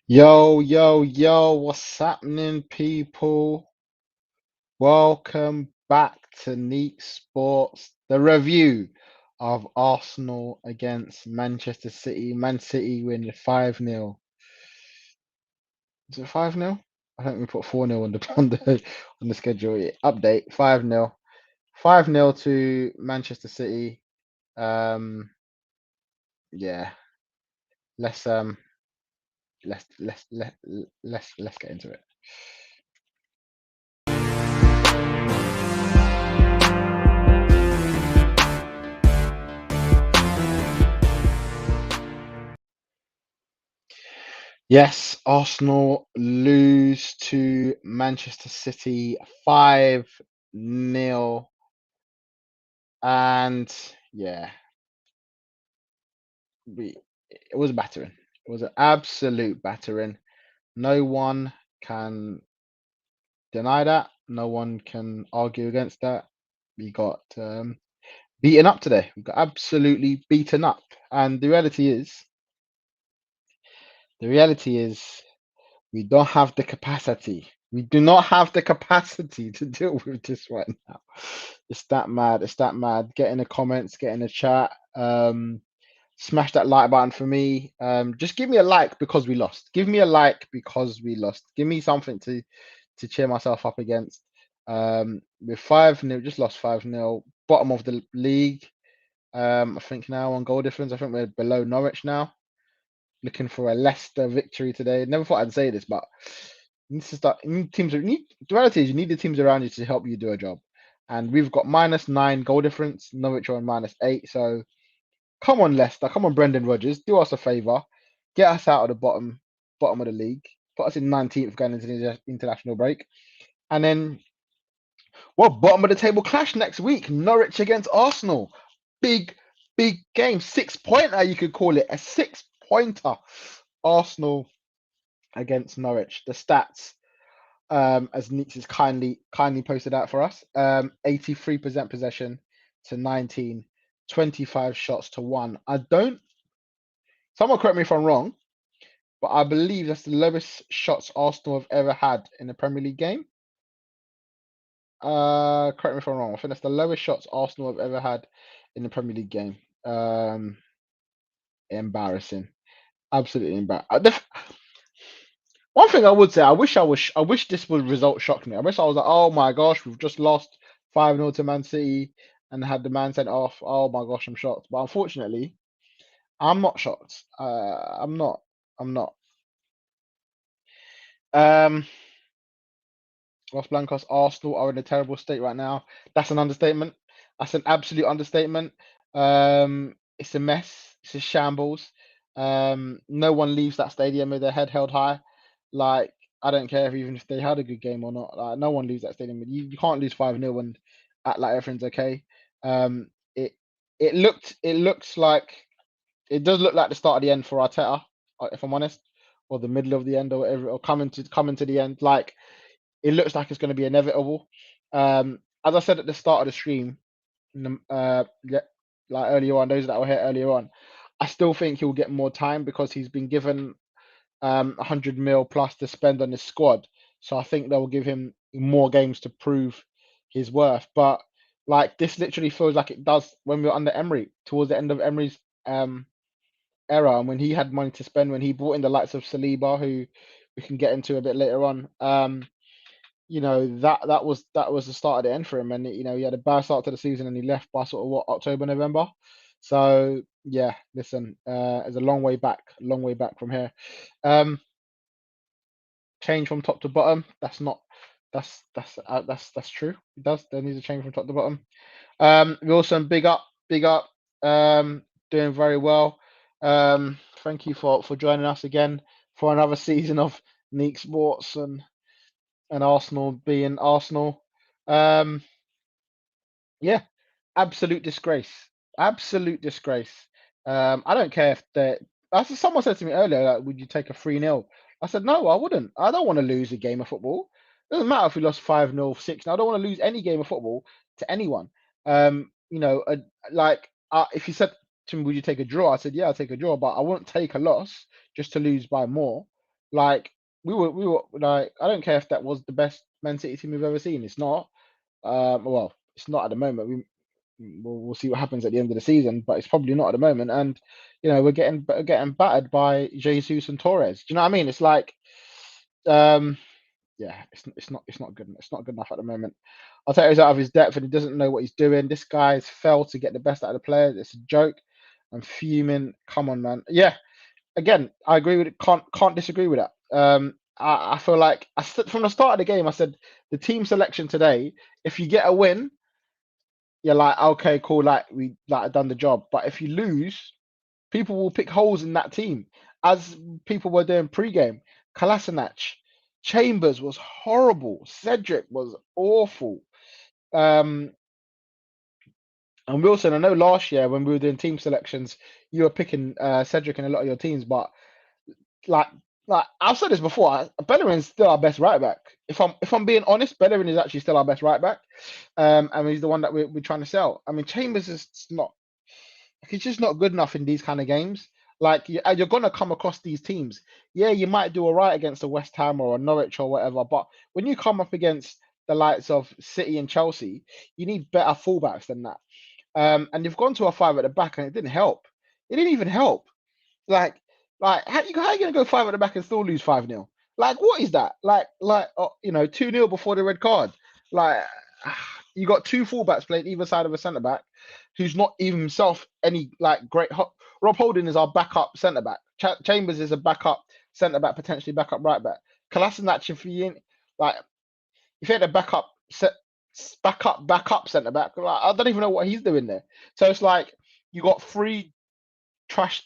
Yo, yo, yo, what's happening, people? Welcome back to Neeks Sports, the review of Arsenal against Manchester City. Man City win 5-0. Is it 5-0? I think we put 4-0 on the schedule. Yeah, update 5-0. 5-0 to Manchester City. Um yeah, let's let's get into it. Yes, Arsenal lose to Manchester City 5-0. And yeah, it was a battering. It was an absolute battering. No one can deny that. No one can argue against that. We got beaten up today. We got absolutely beaten up. And the reality is, we don't have the capacity. We do not have the capacity to deal with this right now. It's that mad. It's that mad. Get in the comments, get in the chat. Smash that like button for me. Just give me a like because we lost. Give me a like because we lost. Give me something to cheer myself up against. With 5-0, just lost 5-0. Bottom of the league. I think now on goal difference. I think we're below Norwich now. Looking for a Leicester victory today. Never thought I'd say this, but you need to start. You need teams. The reality is, you need the teams around you to help you do a job. And we've got -9 goal difference. Norwich are on -8. So come on, Leicester. Come on, Brendan Rodgers. Do us a favour. Get us out of the bottom of the league. Put us in 19th going into the international break. And then, well, bottom of the table clash next week. Norwich against Arsenal. Big, big game. 6-pointer, you could call it. A 6-pointer. Arsenal against Norwich. The stats, as Neeks has kindly posted out for us. 83% possession to 19, 25 shots to 1. Someone correct me if I'm wrong, but I believe that's the lowest shots Arsenal have ever had in a Premier League game. Correct me if I'm wrong. I think that's the lowest shots Arsenal have ever had in the Premier League game. Embarrassing. Absolutely embarrassing. One thing I would say, I wish this would result shocked me. I wish I was like, oh my gosh, we've just lost 5-0 to Man City and had the man sent off. Oh my gosh, I'm shocked. But unfortunately, I'm not shocked. I'm not. I'm not. Um, Los Blancos Arsenal are in a terrible state right now. That's an understatement. That's an absolute understatement. It's a mess. It's a shambles. No one leaves that stadium with their head held high. Like, I don't care even if they had a good game or not. Like, no one leaves that stadium. You can't lose 5-0 and act like everything's okay. Um, it it looks like it does look like the start of the end for Arteta, if I'm honest, or the middle of the end or whatever, or coming to the end. Like, it looks like it's going to be inevitable. As I said at the start of the stream, like earlier on, those that were here earlier on, I still think he'll get more time because he's been given 100 mil plus to spend on his squad. So I think they'll give him more games to prove his worth. But like, this literally feels like it does when we were under Emery, towards the end of Emery's era, and when he had money to spend, when he brought in the likes of Saliba, who we can get into a bit later on. That was the start of the end for him, and he had a bad start to the season, and he left by sort of what, October, November. So yeah, listen, it's a long way back from here. Um, Change from top to bottom. That's true. It does. There needs a change from top to bottom. Wilson, big up. Doing very well. Thank you for joining us again for another season of Neek Sports and Arsenal being Arsenal. Um, yeah, absolute disgrace. Absolute disgrace. I don't care if they. As someone said to me earlier, like, would you take a 3-0? I said, no, I wouldn't. I don't want to lose a game of football. Doesn't matter if we lost 5-0, 6. I don't want to lose any game of football to anyone. Like, if you said to me, would you take a draw? I said, yeah, I'll take a draw, but I wouldn't take a loss just to lose by more. Like we were like, I don't care if that was the best Man City team we've ever seen. It's not. Well, it's not at the moment. We'll see what happens at the end of the season, but it's probably not at the moment. And we're getting battered by Jesus and Torres. Do you know what I mean? It's like, um, yeah, it's not good. It's not good enough at the moment. I'll tell you, he's out of his depth and he doesn't know what he's doing. This guy's failed to get the best out of the players. It's a joke. I'm fuming. Come on, man. Yeah, again, I agree with it. Can't disagree with that. I feel like from the start of the game, I said the team selection today. If you get a win, you're like, okay, cool, like we like done the job. But if you lose, people will pick holes in that team, as people were doing pre-game. Kolasinac, Chambers was horrible. Cedric was awful. Um, and Wilson, I know last year when we were doing team selections, you were picking Cedric in a lot of your teams, but like I've said this before, Bellerin's still our best right back. If I'm being honest, Bellerin is actually still our best right back. And he's the one that we're trying to sell. I mean, Chambers is not. He's just not good enough in these kind of games. Like you're gonna come across these teams. Yeah, you might do all right against a West Ham or a Norwich or whatever, but when you come up against the likes of City and Chelsea, you need better fullbacks than that. And you've gone to a five at the back, and it didn't help. It didn't even help. Like, how you gonna go five at the back and still lose 5-0? Like, what is that? Like 2-0 before the red card. Like, you got two fullbacks playing either side of a centre back, who's not even himself any like great. Rob Holding is our backup centre back. Chambers is a backup centre back, potentially backup right back. Kolasinac, like, if he had a backup centre back, like, I don't even know what he's doing there. So it's like you got three trash,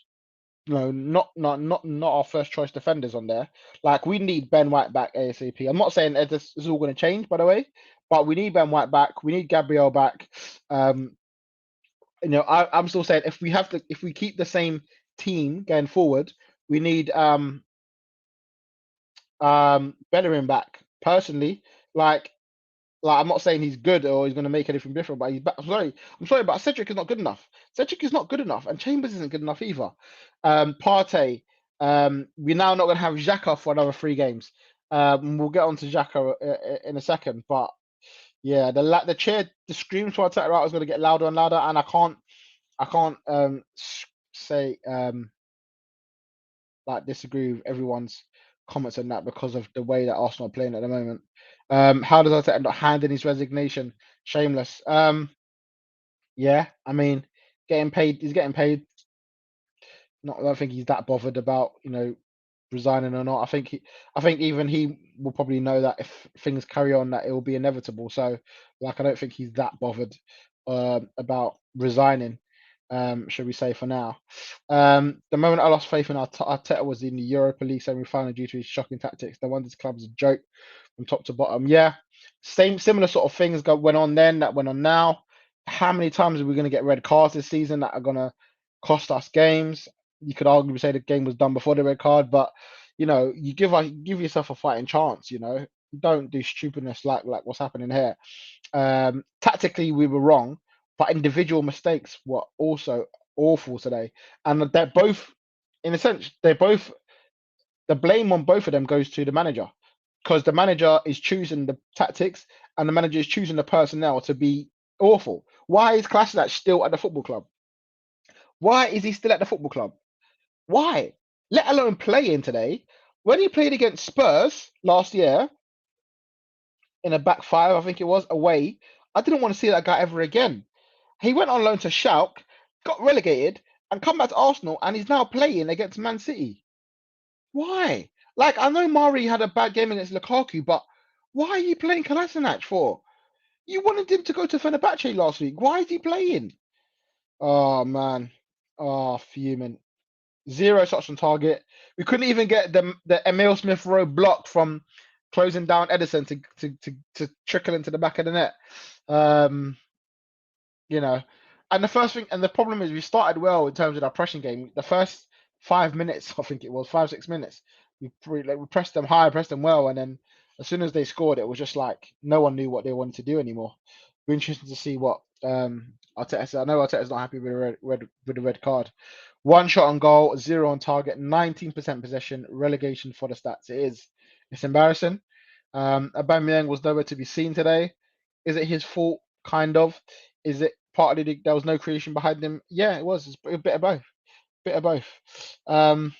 not our first choice defenders on there. Like, we need Ben White back ASAP. I'm not saying this is all going to change, by the way, but we need Ben White back. We need Gabriel back. Um, I'm still saying if we keep the same team going forward, we need Bellerin back. Personally, like I'm not saying he's good or he's going to make anything different, but I'm sorry, but Cedric is not good enough. Cedric is not good enough, and Chambers isn't good enough either. Partey, we're now not going to have Xhaka for another 3 games. We'll get on to Xhaka in a second, but yeah, the screams for Arteta out is going to get louder and louder, and I can't say like disagree with everyone's comments on that because of the way that Arsenal are playing at the moment. How does Arteta not hand in his resignation? Shameless. Yeah, I mean, getting paid. He's getting paid. Not, I don't think he's that bothered about resigning or not. I think even he will probably know that if things carry on, that it will be inevitable. So, like, I don't think he's that bothered about resigning. Should we say for now? The moment I lost faith in Arteta was in the Europa League semi-final due to his shocking tactics. No wonder this club is a joke from top to bottom. Yeah, similar sort of things went on then that went on now. How many times are we going to get red cards this season that are going to cost us games? You could arguably say the game was done before the red card, but you give yourself a fighting chance. You don't do stupidness like what's happening here. Tactically, we were wrong, but individual mistakes were also awful today, and they're both, in a sense, the blame on both of them goes to the manager, because the manager is choosing the tactics and the manager is choosing the personnel to be awful. Why is Kolasinac still at the football club? Why is he still at the football club? Why? Let alone playing today. When he played against Spurs last year in a back five, I think it was, away, I didn't want to see that guy ever again. He went on loan to Schalke, got relegated, and come back to Arsenal, and he's now playing against Man City. Why? Like, I know Mari had a bad game against Lukaku, but why are you playing Kolasinac for? You wanted him to go to Fenerbahce last week. Why is he playing? Oh, man. Oh, fuming. 0 shots on target. We couldn't even get the Emil Smith Rowe block from closing down Edison to trickle into the back of the net. Um, and the problem is we started well in terms of our pressing game. The first 5 minutes, I think it was 5-6 minutes, we pressed them high, pressed them well, and then as soon as they scored, it was just like no one knew what they wanted to do anymore. Be interesting to see what Arteta. I know Arteta's not happy with the red card. 1 shot on goal, 0 on target, 19% possession, relegation for the stats. It's embarrassing. Aubameyang was nowhere to be seen today. Is it his fault? Kind of. Is it partly there was no creation behind him? Yeah, it was. It's a bit of both. Bit of both. Um,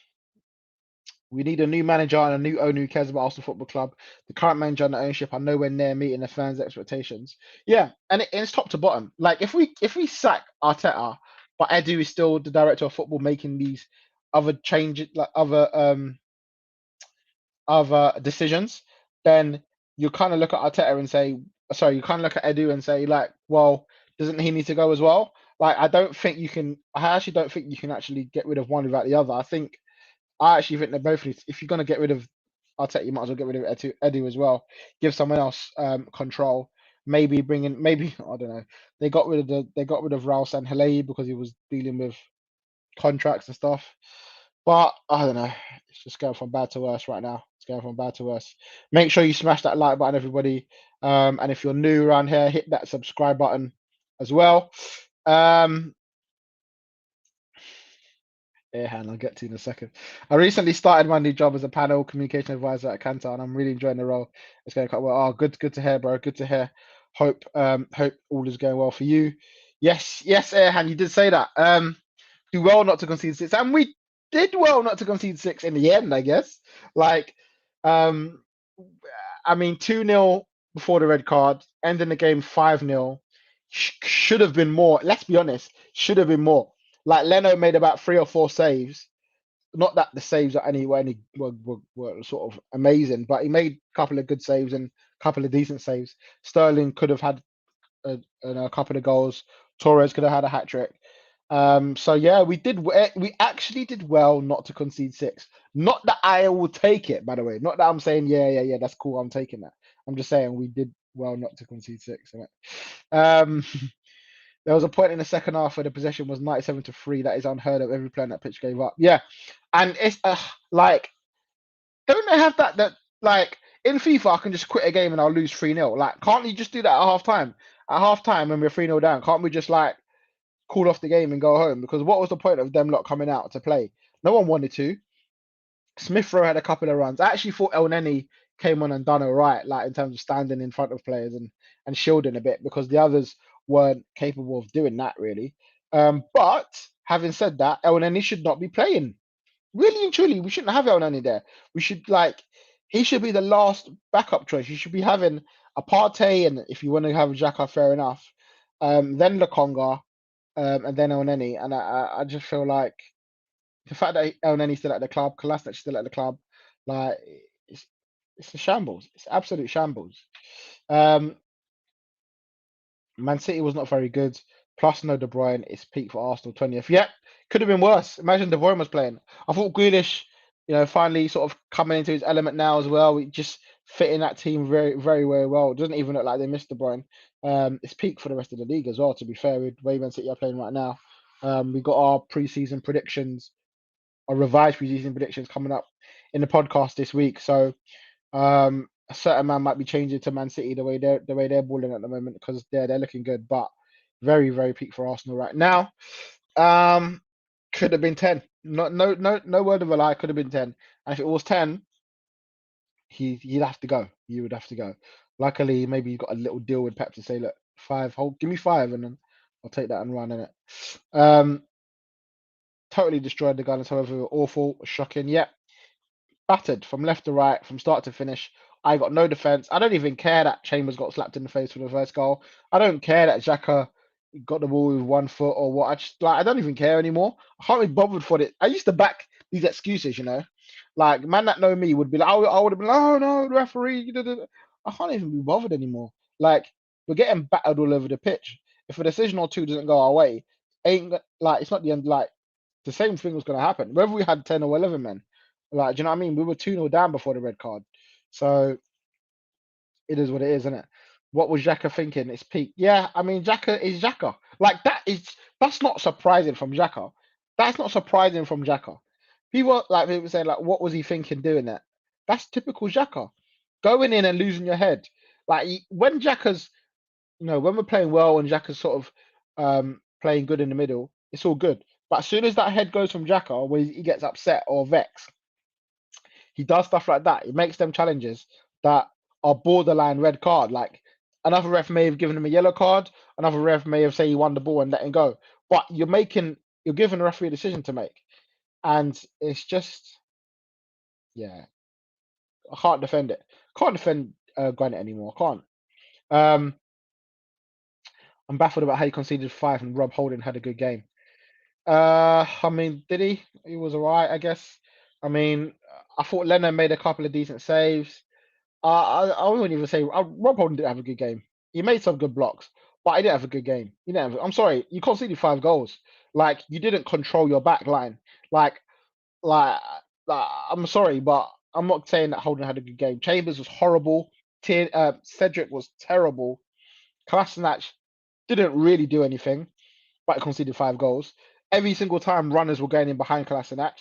we need a new manager and a new owner who cares about Arsenal Football Club. The current manager and the ownership are nowhere near meeting the fans' expectations. Yeah, and it's top to bottom. Like if we sack Arteta, but Edu is still the director of football, making these other changes, like other decisions, then you kind of look at Arteta and say, sorry, you kind of look at Edu and say, like, well, doesn't he need to go as well? Like, I don't think you can. I actually don't think you can actually get rid of one without the other. I actually think they both need. If you're gonna get rid of Arteta, you might as well get rid of Edu as well. Give someone else control. Maybe bring in. Maybe I don't know. They got rid of Raul Sanhalei because he was dealing with contracts and stuff. But I don't know. It's just going from bad to worse right now. It's going from bad to worse. Make sure you smash that like button, everybody. And if you're new around here, hit that subscribe button as well. Yeah, and I'll get to you in a second. I recently started my new job as a panel communication advisor at Kantar, and I'm really enjoying the role. It's going quite well. Oh, good to hear, bro. Good to hear. Hope all is going well for you. Yes, Airhan, you did say that. Do well not to concede six, and we did well not to concede six in the end, I guess. Like, um, I mean, 2-0 before the red card, ending the game 5-0. Should have been more. Let's be honest, should have been more. Like Leno made about 3 or 4 saves. Not that the saves are were sort of amazing, but he made a couple of good saves and a couple of decent saves. Sterling could have had a couple of goals. Torres could have had a hat trick. So yeah, we actually did well not to concede six. Not that I will take it, by the way. Not that I'm saying yeah, that's cool. I'm taking that. I'm just saying we did well not to concede six. Um, there was a point in the second half where the possession was 97-3. That is unheard of. Every player on that pitch gave up. Yeah, and it's like, don't they have that like in FIFA I can just quit a game and I'll lose 3-0. Like, can't you just do that at half time? At half time when we're 3-0 down, can't we just like call off the game and go home? Because what was the point of them not coming out to play? No one wanted to. Smith Rowe had a couple of runs. I actually thought El Neni came on and done all right, like in terms of standing in front of players and shielding a bit, because the others weren't capable of doing that really. But having said that, El Neni should not be playing. Really and truly, we shouldn't have El Neni there. We should he should be the last backup choice. You should be having a Partey, and if you want to have Xhaka, fair enough. Then Lokonga, and then El Neni. And I just feel like the fact that El Neni's still at the club, Kolasinac still at the club, like it's it's a shambles. It's absolute shambles. Um, Man City was not very good. Plus no De Bruyne. It's peak for Arsenal 20th. Yeah, could have been worse. Imagine De Bruyne was playing. I thought Grealish, finally sort of coming into his element now as well. We just fit in that team very, very, very well. It doesn't even look like they missed De Bruyne. It's peak for the rest of the league as well, to be fair, with the way Man City are playing right now. We got our preseason predictions, our revised preseason predictions coming up in the podcast this week. So a certain man might be changing to Man City the way they're balling at the moment, because they're looking good, but very, very peak for Arsenal right now. Um, could have been 10. No word of a lie. Could have been 10. And if it was 10, he'd have to go. He would have to go. Luckily, maybe he got a little deal with Pep to say, look, give me 5, and then I'll take that and run in it. Totally destroyed the Gunners. However, awful, shocking. Yeah, battered from left to right, from start to finish. I got no defense. I don't even care that Chambers got slapped in the face for the first goal. I don't care that Xhaka got the ball with 1 foot or what. I don't even care anymore. I can't be bothered for it. I used to back these excuses. Like, man that know me would be like, I would have been like, oh no, the referee. Da, da, da. I can't even be bothered anymore. Like, we're getting battered all over the pitch. If a decision or two doesn't go our way, like, it's not the end. Like, the same thing was going to happen. Whether we had 10 or 11 men, like, do you know what I mean? We were 2-0 down before the red card. So it is what it is, isn't it? What was Xhaka thinking? It's peak. Yeah, I mean, Xhaka is Xhaka. Like, that's not surprising from Xhaka. That's not surprising from Xhaka. People saying, like, what was he thinking doing that? That's typical Xhaka. Going in and losing your head. Like, when Xhaka's, when we're playing well and Xhaka's sort of playing good in the middle, it's all good. But as soon as that head goes from Xhaka, where he gets upset or vexed, he does stuff like that. It makes them challenges that are borderline red card. Like another ref may have given him a yellow card, another ref may have say he won the ball and let him go. But you're giving the referee a decision to make, and it's just yeah, I can't defend it. Can't defend Granite anymore. Can't. Um, I'm baffled about how he conceded 5 and Rob Holding had a good game. I mean, did he? He was alright, I guess. I mean, I thought Leno made a couple of decent saves. I wouldn't even say Rob Holding didn't have a good game. He made some good blocks, but he didn't have a good game. He didn't have, I'm sorry, you conceded 5 goals. Like you didn't control your back line. Like, like, I'm sorry, but I'm not saying that Holding had a good game. Chambers was horrible. Cedric was terrible. Kolasinac didn't really do anything, but he conceded 5 goals. Every single time runners were going in behind Kolasinac.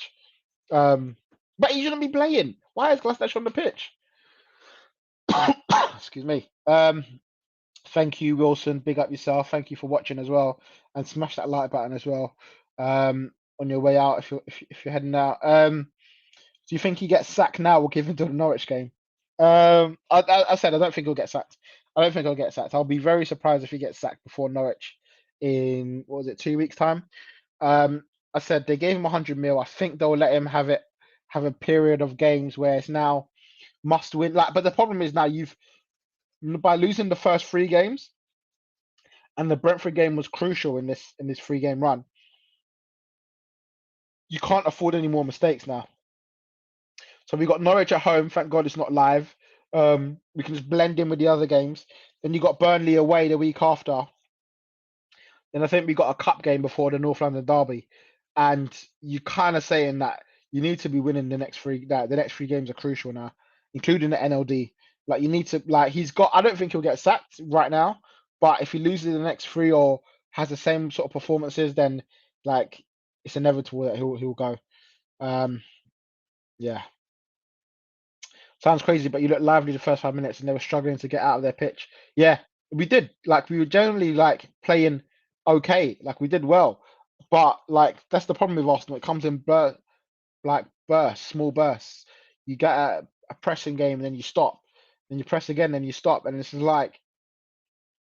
But he shouldn't be playing. Why is Kolasinac on the pitch? Excuse me. Thank you, Wilson. Big up yourself. Thank you for watching as well, and smash that like button as well. On your way out, if you're heading out. Do you think he gets sacked now or given to the Norwich game? I said I don't think he'll get sacked. I don't think he'll get sacked. I'll be very surprised if he gets sacked before Norwich in what was it 2 weeks time. I said they gave him 100 mil. I think they'll let him have a period of games where it's now must win. Like, but the problem is now you've by losing the first 3 games, and the Brentford game was crucial in this 3 game run. You can't afford any more mistakes now. So we got Norwich at home. Thank God it's not live. We can just blend in with the other games. Then you got Burnley away the week after. Then I think we got a cup game before the North London derby, and you kind of saying that you need to be winning the next 3. That the next 3 games are crucial now, including the NLD. Like you need to like he's got. I don't think he'll get sacked right now, but if he loses the next 3 or has the same sort of performances, then like it's inevitable that he'll go. Yeah, sounds crazy, but you look lively the first 5 minutes, and they were struggling to get out of their pitch. Yeah, we did. Like we were generally like playing okay, like we did well, but like that's the problem with Arsenal. It comes in bursts, small bursts. You get a pressing game, and then you stop, then you press again, then you stop, and this is like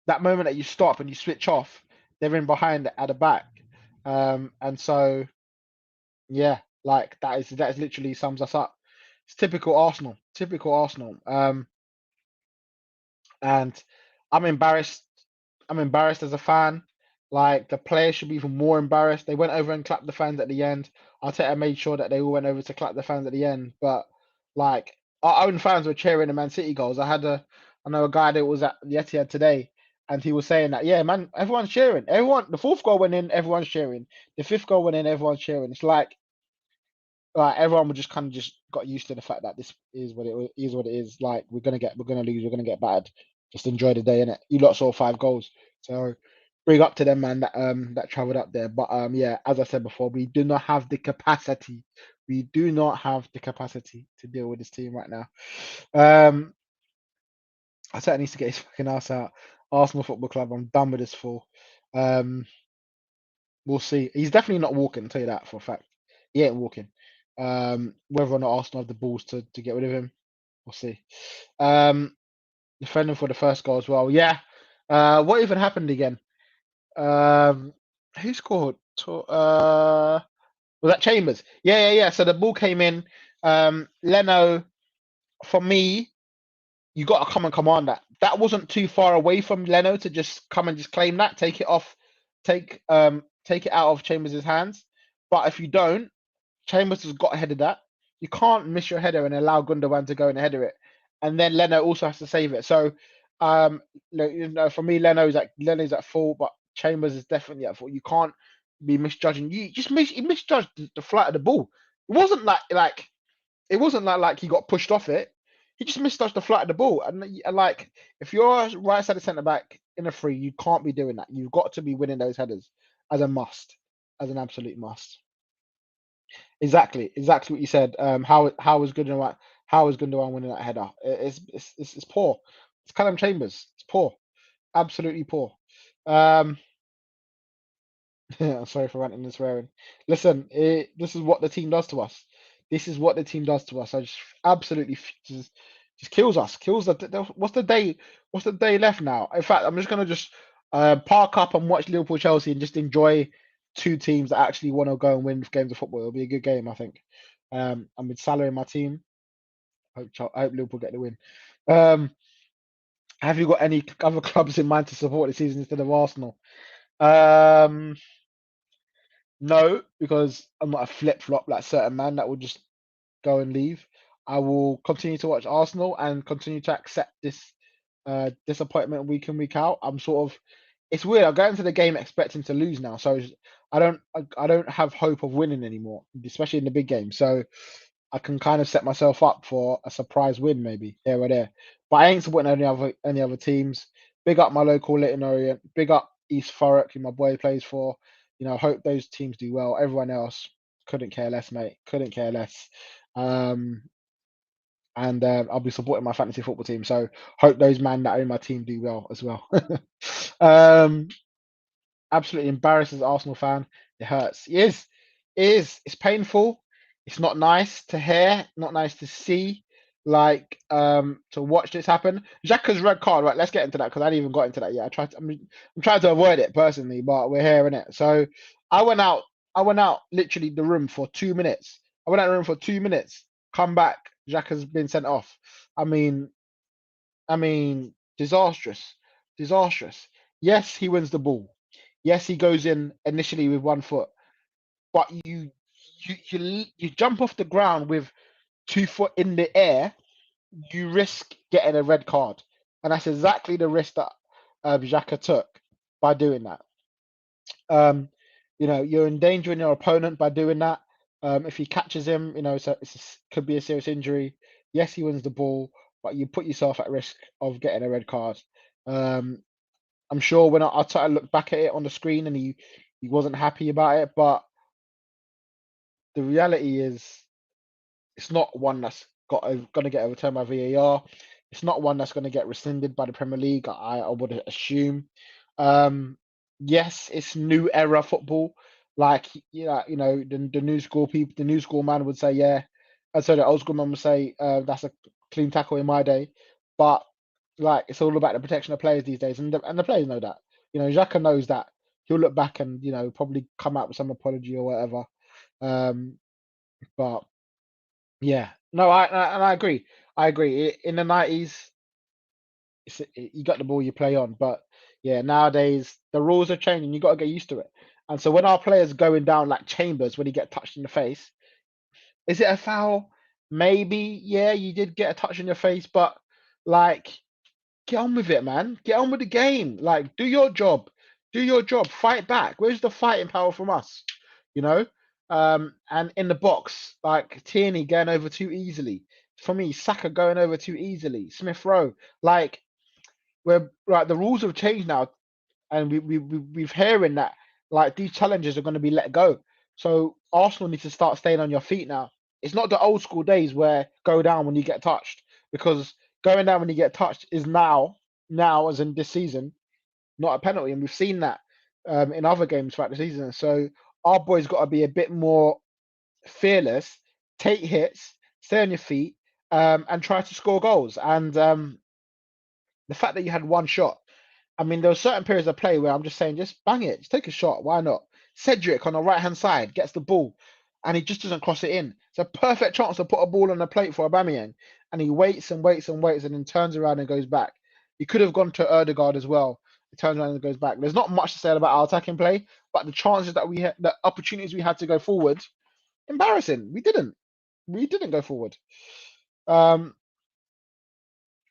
that moment that you stop and you switch off. They're in behind at the back, and so yeah, like that is literally sums us up. It's typical Arsenal. Typical Arsenal. And I'm embarrassed. I'm embarrassed as a fan. Like the players should be even more embarrassed. They went over and clapped the fans at the end. Arteta made sure that they all went over to clap the fans at the end. But like our own fans were cheering the Man City goals. I know a guy that was at the Etihad today, and he was saying that yeah, man, everyone's cheering. Everyone, the fourth goal went in, everyone's cheering. The fifth goal went in, everyone's cheering. It's like everyone would just kind of just got used to the fact that this is what it is. What it is. Like we're gonna lose. We're gonna get battered. Just enjoy the day, innit? You lot saw 5 goals, so bring up to them, man. That travelled up there. But yeah, as I said before, we do not have the capacity. We do not have the capacity to deal with this team right now. Arteta needs to get his fucking ass out. Arsenal Football Club. I'm done with this fool. Um, we'll see. He's definitely not walking. I'll tell you that for a fact. He ain't walking. Whether or not Arsenal have the balls to get rid of him, we'll see. Defending for the first goal as well. Yeah. What even happened again? Um, who scored? Was that Chambers? Yeah. So the ball came in. Leno, for me, you got to come and command that. That wasn't too far away from Leno to just come and just claim that, take it off, take it out of Chambers' hands. But if you don't, Chambers has got ahead of that. You can't miss your header and allow Gundogan to go and header it, and then Leno also has to save it. So, for me, Leno's at fault, but Chambers is definitely at fault. You can't be misjudging. He misjudged the flight of the ball. It wasn't like he got pushed off it. He just misjudged the flight of the ball. And like if you're right side of centre back in a free, you can't be doing that. You've got to be winning those headers as a must, as an absolute must. Exactly what you said. How was Gundogan winning that header? It's poor. It's Callum Chambers. It's poor, absolutely poor. Um, I'm sorry for ranting and swearing. Listen, this is what the team does to us. This is what the team does to us. I just absolutely just kills us. Kills What's the day left now? In fact, I'm just gonna just park up and watch Liverpool Chelsea and just enjoy two teams that actually want to go and win games of football. It'll be a good game, I think. I'm with Salah in my team. I hope Liverpool get the win. Um, have you got any other clubs in mind to support this season instead of Arsenal? Um, No, because I'm not a flip flop like certain man that will just go and leave. I will continue to watch Arsenal and continue to accept this disappointment week in week out. I'm sort of it's weird. I go into the game expecting to lose now, so I don't have hope of winning anymore, especially in the big game. So I can kind of set myself up for a surprise win, maybe here or there. But I ain't supporting any other teams. Big up my local Leighton Orient. Big up East Thurrock, who my boy plays for. You know, hope those teams do well. Everyone else couldn't care less, mate. Couldn't care less. Um, and I'll be supporting my fantasy football team. So hope those man that own my team do well as well. um, absolutely embarrassed as an Arsenal fan. It hurts. It is. It is. It's painful. It's not nice to hear, not nice to see, to watch this happen. Xhaka's red card, right? Let's get into that because I hadn't even got into that yet. I'm trying to avoid it personally, but we're here in it. So I went out, I went out literally the room for 2 minutes. I went out the room for 2 minutes, come back, Xhaka's been sent off. I mean, disastrous, disastrous. Yes, he wins the ball. Yes, he goes in initially with 1 foot, but you jump off the ground with 2 foot in the air. You risk getting a red card, and that's exactly the risk that Xhaka took by doing that. Um, you're endangering your opponent by doing that. If he catches him, could be a serious injury. Yes, he wins the ball, but you put yourself at risk of getting a red card. Um, I'm sure when I try to look back at it on the screen, and he wasn't happy about it, but the reality is it's not one that's going to get overturned by VAR. It's not one that's going to get rescinded by the Premier League. I would assume. Um, yes, it's new era football. Like yeah, the new school people, the new school man would say, yeah. And so the old school man would say, that's a clean tackle in my day. But like it's all about the protection of players these days, and the players know that. Xhaka knows that. He'll look back and probably come out with some apology or whatever. Um, but yeah, no, and I agree. I agree. In the 90s, you got the ball, you play on. But yeah, nowadays the rules are changing. You got to get used to it. And so when our players going down like Chambers when he get touched in the face, is it a foul? Maybe. Yeah, you did get a touch in your face, but like get on with it, man. Get on with the game. Like, do your job. Do your job. Fight back. Where's the fighting power from us? You know? And in the box, like Tierney going over too easily. For me, Saka going over too easily. Smith Rowe. Like, we're like the rules have changed now, and we've hearing that like these challenges are going to be let go. So Arsenal needs to start staying on your feet now. It's not the old school days where go down when you get touched, because going down when you get touched is now as in this season, not a penalty, and we've seen that in other games throughout the season. So our boys got to be a bit more fearless, take hits, stay on your feet, and try to score goals. And the fact that you had one shot, I mean, there were certain periods of play where I'm just saying, just bang it, just take a shot. Why not? Cedric on the right hand side gets the ball, and he just doesn't cross it in. It's a perfect chance to put a ball on the plate for Aubameyang, and he waits and waits and waits, and then turns around and goes back. He could have gone to Erdegaard as well. He turns around and goes back. There's not much to say about our attacking play, but the chances that we had, the opportunities we had to go forward, embarrassing. We didn't. We didn't go forward. Um,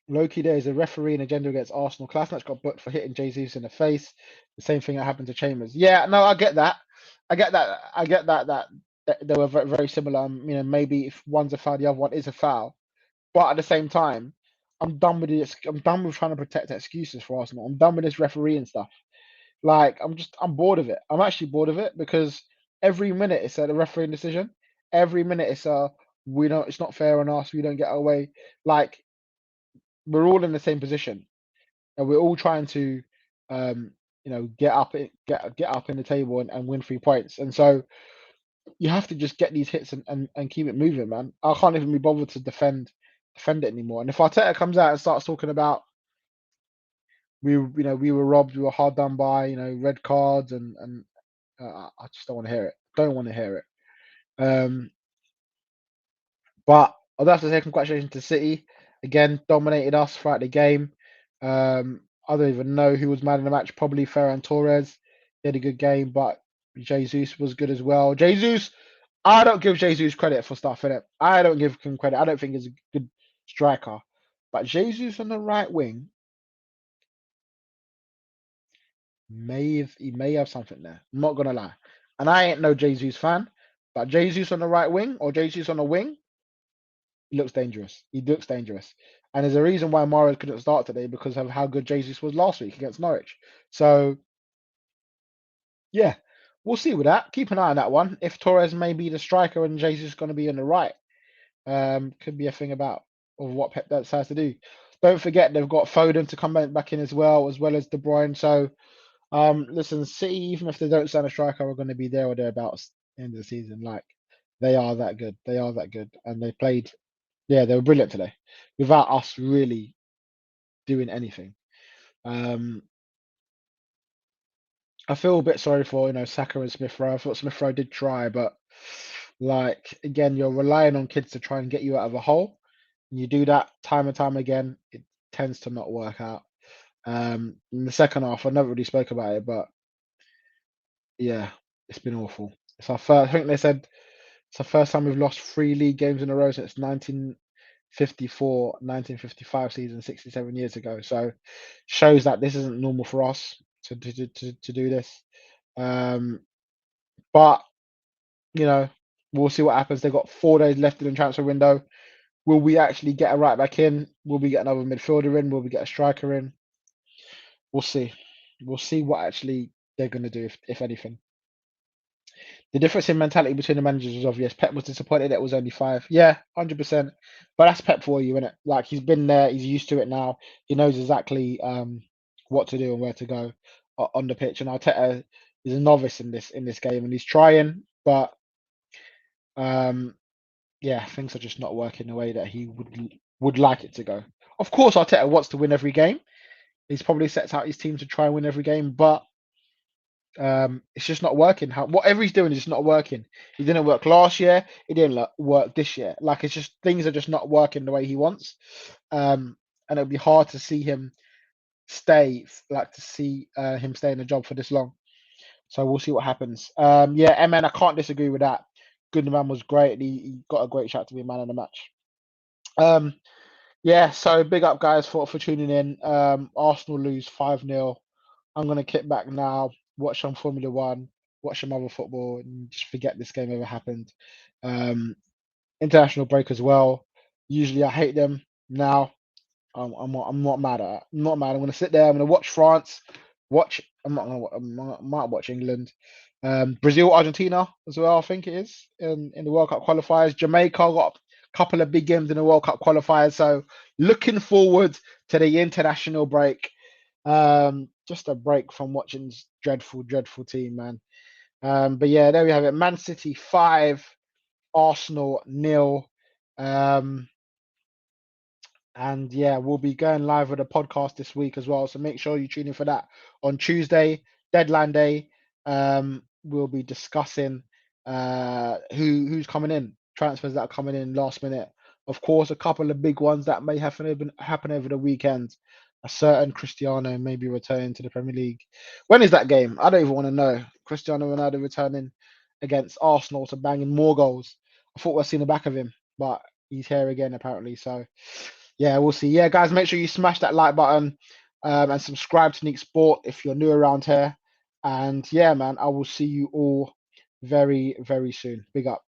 Loki there is a referee in a gender against Arsenal. Kolasinac got booked for hitting Jesus in the face. The same thing that happened to Chambers. Yeah, no, I get that. I get that. I get that they were very, very similar. Maybe if one's a foul, the other one is a foul. But at the same time, I'm done with this. I'm done with trying to protect excuses for Arsenal. I'm done with this referee and stuff. Like, I'm bored of it. I'm actually bored of it because every minute it's a refereeing decision. Every minute it's we don't. It's not fair on us. We don't get our way. Like, we're all in the same position and we're all trying to um, get up in the table and win 3 points. And so you have to just get these hits and keep it moving, man. I can't even be bothered to defend it anymore. And if Arteta comes out and starts talking about we were robbed, we were hard done by, red cards and I just don't want to hear it. Don't want to hear it. But I'd have to say congratulations to City. Again, dominated us throughout the game. I don't even know who was man of the match. Probably Ferran Torres. He had a good game, but Jesus was good as well. Jesus, I don't give Jesus credit for stuff in it. I don't give him credit. I don't think he's a good striker. But Jesus on the right wing he may have something there. I'm not gonna lie. And I ain't no Jesus fan, but Jesus on the right wing or Jesus on the wing, he looks dangerous. He looks dangerous. And there's a reason why Mahrez couldn't start today because of how good Jesus was last week against Norwich. So yeah, we'll see with that. Keep an eye on that one. If Torres may be the striker and Jesus is going to be on the right, could be a thing about of what Pep decides to do. Don't forget they've got Foden to come back in as well as De Bruyne. So listen, City, even if they don't sign a striker, are going to be there or thereabouts end of the season. Like they are that good. They are that good, and they played. Yeah, they were brilliant today, without us really doing anything. Um, I feel a bit sorry for Saka and Smith Rowe. I thought Smith Rowe did try, but like again, you're relying on kids to try and get you out of a hole. And you do that time and time again, it tends to not work out. In the second half, I never really spoke about it, but yeah, it's been awful. It's our first. I think they said it's the first time we've lost 3 league games in a row since 1954, 1955 season, 67 years ago. So shows that this isn't normal for us to do this. Um, but you know, we'll see what happens. They've got 4 days left in the transfer window. Will we actually get a right back in? Will we get another midfielder in? Will we get a striker in? We'll see. We'll see what actually they're going to do, if anything. The difference in mentality between the managers was obvious. Pep was disappointed that it was only 5. Yeah, 100%. But that's Pep for you, isn't it? Like he's been there, he's used to it now. He knows exactly what to do and where to go on the pitch. And Arteta is a novice in this game, and he's trying, but um, yeah, things are just not working the way that he would like it to go. Of course, Arteta wants to win every game. He's probably sets out his team to try and win every game, but it's just not working. Whatever he's doing is just not working. He didn't work last year. It didn't work this year. Like it's just things are just not working the way he wants. And it'll be hard to see him him stay in the job for this long. So we'll see what happens. Yeah, MN, I can't disagree with that. Gundogan was great. He got a great shot to be man of the match. Yeah, so big up guys for tuning in. Arsenal lose 5-0. I'm gonna kick back now, watch some Formula One, watch some other football, and just forget this game ever happened. Um, International break as well. Usually I hate them. Now I'm not mad at it. I'm not mad. I'm gonna sit there. I'm gonna watch France. Watch. I'm not gonna. I might watch England. Brazil, Argentina as well. I think it is in the World Cup qualifiers. Jamaica got a couple of big games in the World Cup qualifiers. So looking forward to the international break. Just a break from watching this dreadful team, man. But yeah, there we have it. Man City 5, Arsenal 0. And yeah, we'll be going live with a podcast this week as well. So make sure you tune in for that on Tuesday, deadline day. We'll be discussing who's coming in, transfers that are coming in last minute. Of course, a couple of big ones that may happen over the weekend. A certain Cristiano may be returning to the Premier League. When is that game? I don't even want to know. Cristiano Ronaldo returning against Arsenal to banging more goals. I thought we'd seen the back of him, but he's here again apparently. So yeah, we'll see. Yeah, guys, make sure you smash that like button and subscribe to Neeks Sport if you're new around here. And yeah, man, I will see you all very, very soon. Big up.